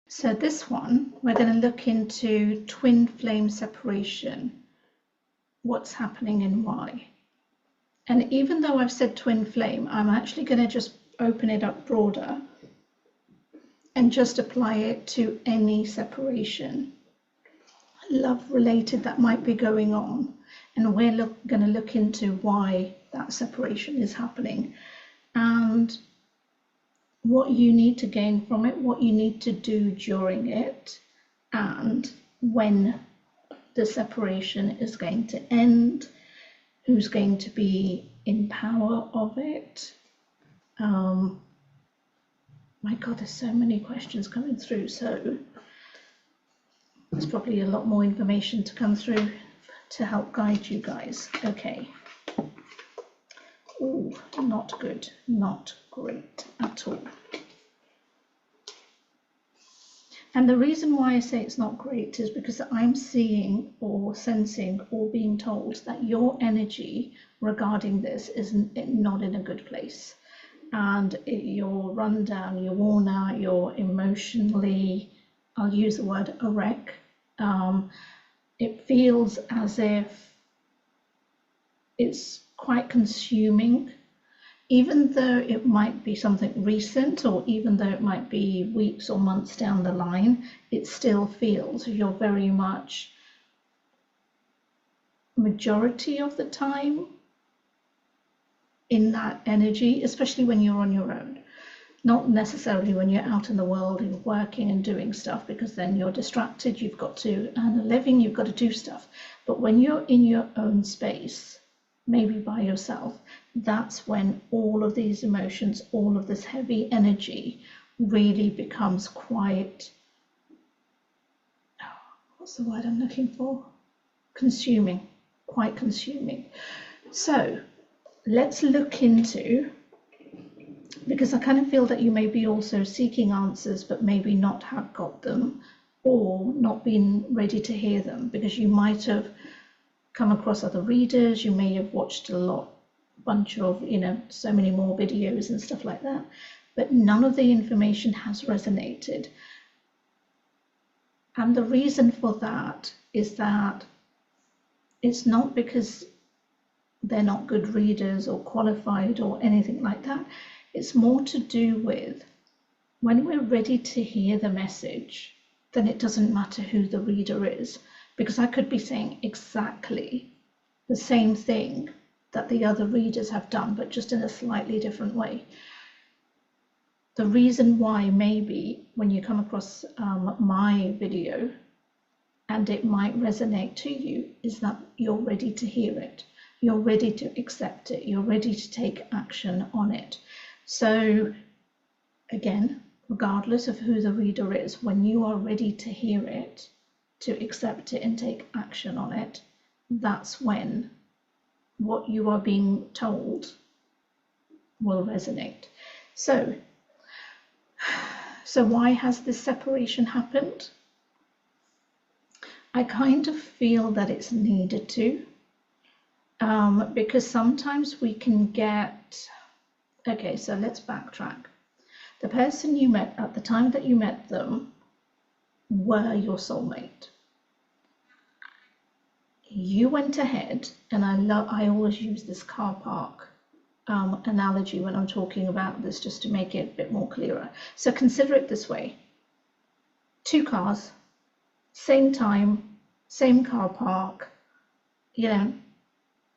So this one, we're going to look into twin flame separation, what's happening and why. And even though I've said twin flame, I'm actually going to just open it up broader and just apply it to any separation, love related, that might be going on. And we're going to look into why that separation is happening and what you need to gain from it, what you need to do during it, and when the separation is going to end, who's going to be in power of it. My God, there's so many questions coming through, so there's probably a lot more information to come through to help guide you guys. Okay. Oh, not good, not great at all. And the reason why I say it's not great is because I'm seeing or sensing or being told that your energy regarding this is not in a good place. And you're run down, you're worn out, you're emotionally, I'll use the word a wreck. It feels as if it's quite consuming, even though it might be something recent, or even though it might be weeks or months down the line, it still feels you're very much, majority of the time, in that energy, especially when you're on your own. Not necessarily when you're out in the world and working and doing stuff, because then you're distracted, you've got to earn a living, you've got to do stuff. But when you're in your own space, maybe by yourself, that's when all of these emotions, all of this heavy energy really becomes quite, what's the word I'm looking for? Consuming, quite consuming. So let's look into, because I kind of feel that you may be also seeking answers, but maybe not have got them, or not been ready to hear them, because you might have come across other readers, you may have watched a bunch of, so many more videos and stuff like that, but none of the information has resonated. And the reason for that is that it's not because they're not good readers or qualified or anything like that. It's more to do with when we're ready to hear the message, then it doesn't matter who the reader is, because I could be saying exactly the same thing that the other readers have done, but just in a slightly different way. The reason why maybe when you come across my video and it might resonate to you is that you're ready to hear it. You're ready to accept it. You're ready to take action on it. So again, regardless of who the reader is, when you are ready to hear it, to accept it and take action on it, that's when what you are being told will resonate. So why has this separation happened? I kind of feel that it's needed to, because sometimes we can get, okay, so let's backtrack. The person you met at the time that you met them were your soulmate. You went ahead, and I always use this car park analogy when I'm talking about this, just to make it a bit more clearer. So consider it this way: 2 cars, same time, same car park,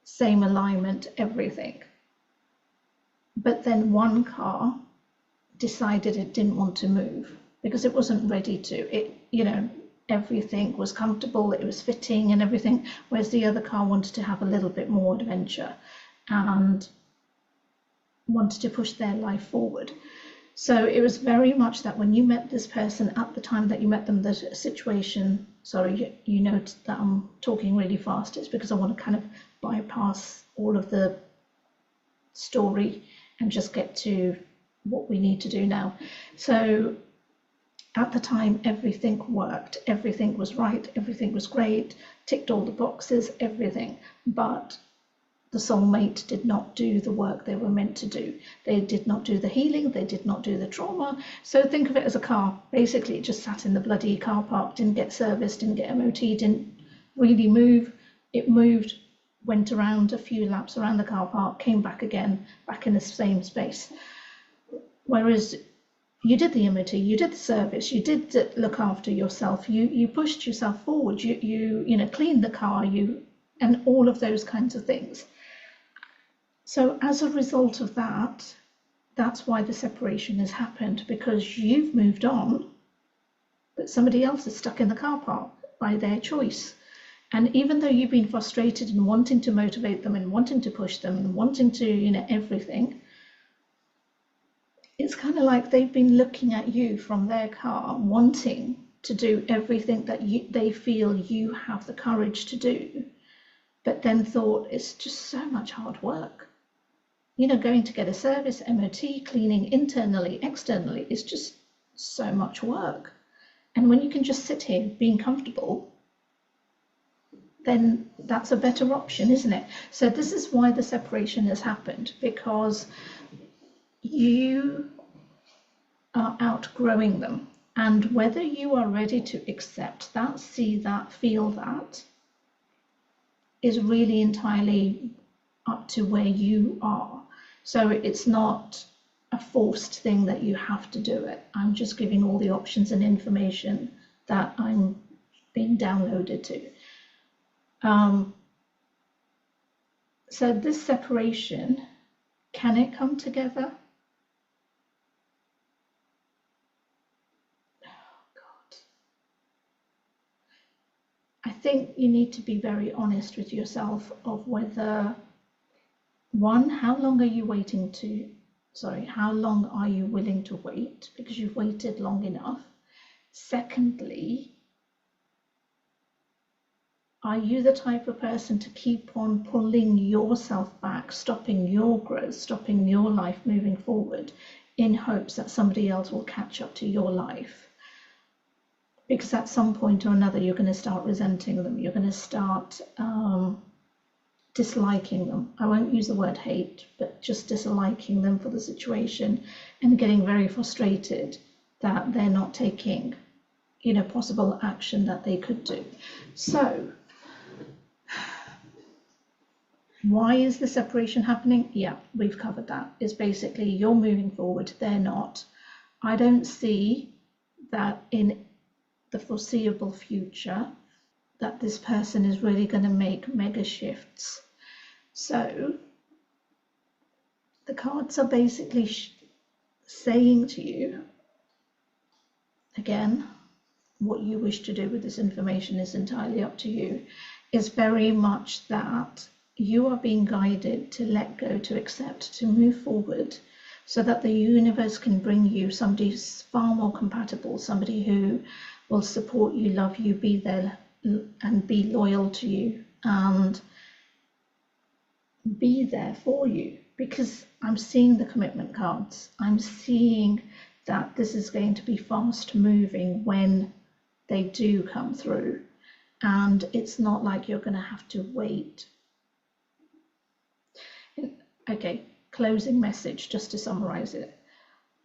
same alignment, everything. But then one car decided it didn't want to move because it wasn't ready to. Everything was comfortable, it was fitting and everything, whereas the other car wanted to have a little bit more adventure and wanted to push their life forward. So it was very much that when you met this person at the time that you met them, the situation, sorry, you note that I'm talking really fast, it's because I want to kind of bypass all of the story and just get to what we need to do now. So at the time, everything worked, everything was right, everything was great, ticked all the boxes, everything. But the soulmate did not do the work they were meant to do. They did not do the healing, they did not do the trauma. So think of it as a car. Basically, it just sat in the bloody car park, didn't get serviced, didn't get MOT, didn't really move. It moved, went around a few laps around the car park, came back again, back in the same space. Whereas you did the MOT, you did the service, you did look after yourself, you pushed yourself forward, you cleaned the car, and all of those kinds of things. So as a result of that, that's why the separation has happened, because you've moved on, but somebody else is stuck in the car park by their choice. And even though you've been frustrated and wanting to motivate them and wanting to push them and wanting to, everything, it's kind of like they've been looking at you from their car, wanting to do everything that they feel you have the courage to do, but then thought it's just so much hard work. Going to get a service, MOT, cleaning internally, externally, is just so much work. And when you can just sit here being comfortable, then that's a better option, isn't it? So this is why the separation has happened, because you are outgrowing them. And whether you are ready to accept that, see that, feel that, is really entirely up to where you are. So it's not a forced thing that you have to do it. I'm just giving all the options and information that I'm being downloaded to. So this separation, can it come together? Oh God. I think you need to be very honest with yourself of whether, one, how long are you willing to wait, because you've waited long enough. Secondly, are you the type of person to keep on pulling yourself back, stopping your growth, stopping your life moving forward in hopes that somebody else will catch up to your life? Because at some point or another, you're going to start resenting them. You're going to start disliking them. I won't use the word hate, but just disliking them for the situation and getting very frustrated that they're not taking, possible action that they could do. So, why is the separation happening? Yeah, we've covered that. It's basically you're moving forward, they're not. I don't see that in the foreseeable future that this person is really going to make mega shifts. So the cards are basically saying to you, again, what you wish to do with this information is entirely up to you, is very much that you are being guided to let go, to accept, to move forward, so that the universe can bring you somebody who's far more compatible, somebody who will support you, love you, be there and be loyal to you and be there for you. Because I'm seeing the commitment cards. I'm seeing that this is going to be fast moving when they do come through. And it's not like you're going to have to wait. Okay, closing message, just to summarize it.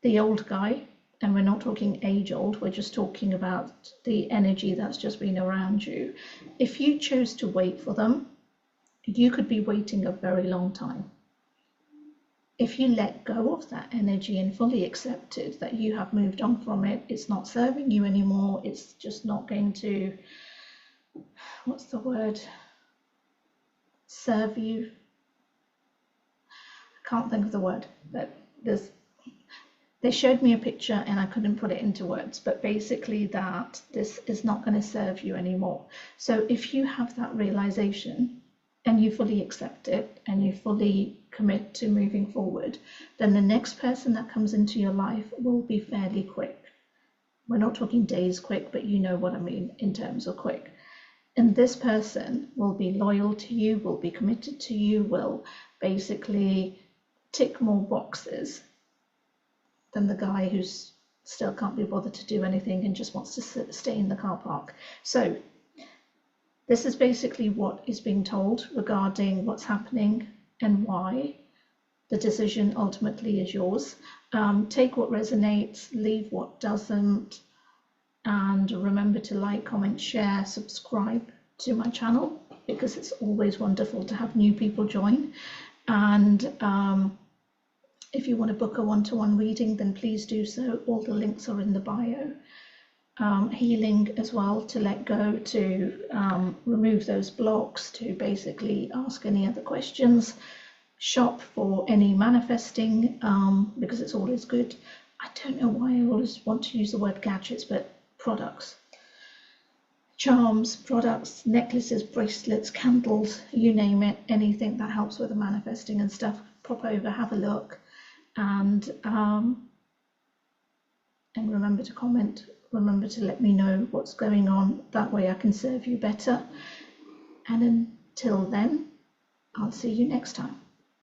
The old guy, and we're not talking age old, we're just talking about the energy that's just been around you. If you chose to wait for them, you could be waiting a very long time. If you let go of that energy and fully accepted that you have moved on from it, it's not serving you anymore, it's just not going to, what's the word, serve you. I can't think of the word, but they showed me a picture and I couldn't put it into words, but basically that this is not going to serve you anymore. So if you have that realization and you fully accept it and you fully commit to moving forward, then the next person that comes into your life will be fairly quick. We're not talking days quick, but you know what I mean in terms of quick. And this person will be loyal to you, will be committed to you, will basically tick more boxes than the guy who's still can't be bothered to do anything and just wants to stay in the car park. So This is basically what is being told regarding what's happening and why. The decision ultimately is yours. Take what resonates, leave what doesn't, and remember to like, comment, share, subscribe to my channel, because it's always wonderful to have new people join. And if you want to book a one-to-one reading, then please do so. All the links are in the bio. Healing as well, to let go, to remove those blocks, to basically ask any other questions. Shop for any manifesting, because it's always good. I don't know why I always want to use the word gadgets, but products. Charms, products, necklaces, bracelets, candles, you name it, anything that helps with the manifesting and stuff. Pop over, have a look, and remember to comment. Remember to let me know what's going on. That way I can serve you better. And until then, I'll see you next time.